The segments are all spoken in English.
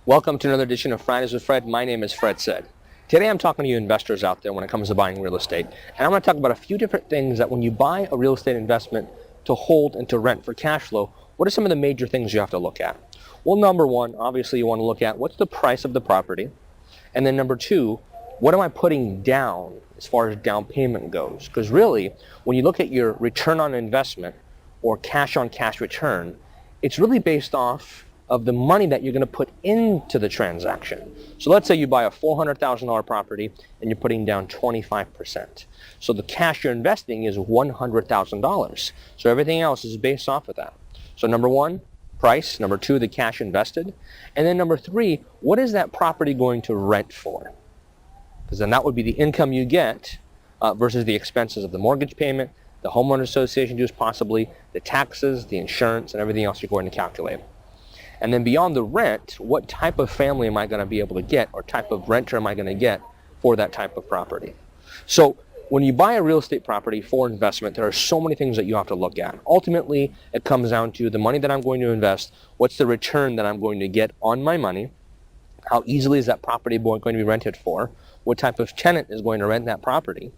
Welcome to another edition of Fridays with Fred. My name is Fred Said. Today I'm talking to you investors out there when it comes to buying real estate. And I'm going to talk about a few different things that when you buy a real estate investment to hold and to rent for cash flow, what are some of the major things you have to look at? Well, number one, obviously you want to look at what's the price of the property. And then number two, what am I putting down as far as down payment goes? Because really, when you look at your return on investment or cash on cash return, it's really based off of the money that you're going to put into the transaction. So let's say you buy a $400,000 property and you're putting down 25%. So the cash you're investing is $100,000. So everything else is based off of that. So number one, price. Number two, the cash invested. And then number three, what is that property going to rent for? Because then that would be the income you get versus the expenses of the mortgage payment, the homeowner association dues possibly, the taxes, the insurance, and everything else you're going to calculate. And then beyond the rent, what type of family am I going to be able to get, or type of renter am I going to get for that type of property? So when you buy a real estate property for investment, there are so many things that you have to look at. Ultimately, it comes down to the money that I'm going to invest, what's the return that I'm going to get on my money, how easily is that property going to be rented for, what type of tenant is going to rent that property,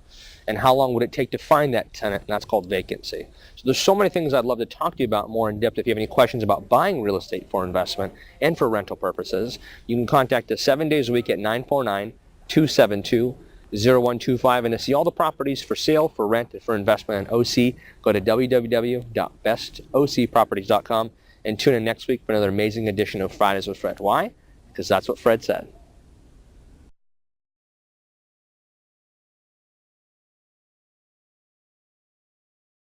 and how long would it take to find that tenant, and that's called vacancy. So there's so many things I'd love to talk to you about more in depth. If you have any questions about buying real estate for investment and for rental purposes, you can contact us 7 days a week at 949-272-0125. And to see all the properties for sale, for rent, and for investment on OC, go to www.bestocproperties.com and tune in next week for another amazing edition of Fridays with Fred. Why? Because that's what Fred said.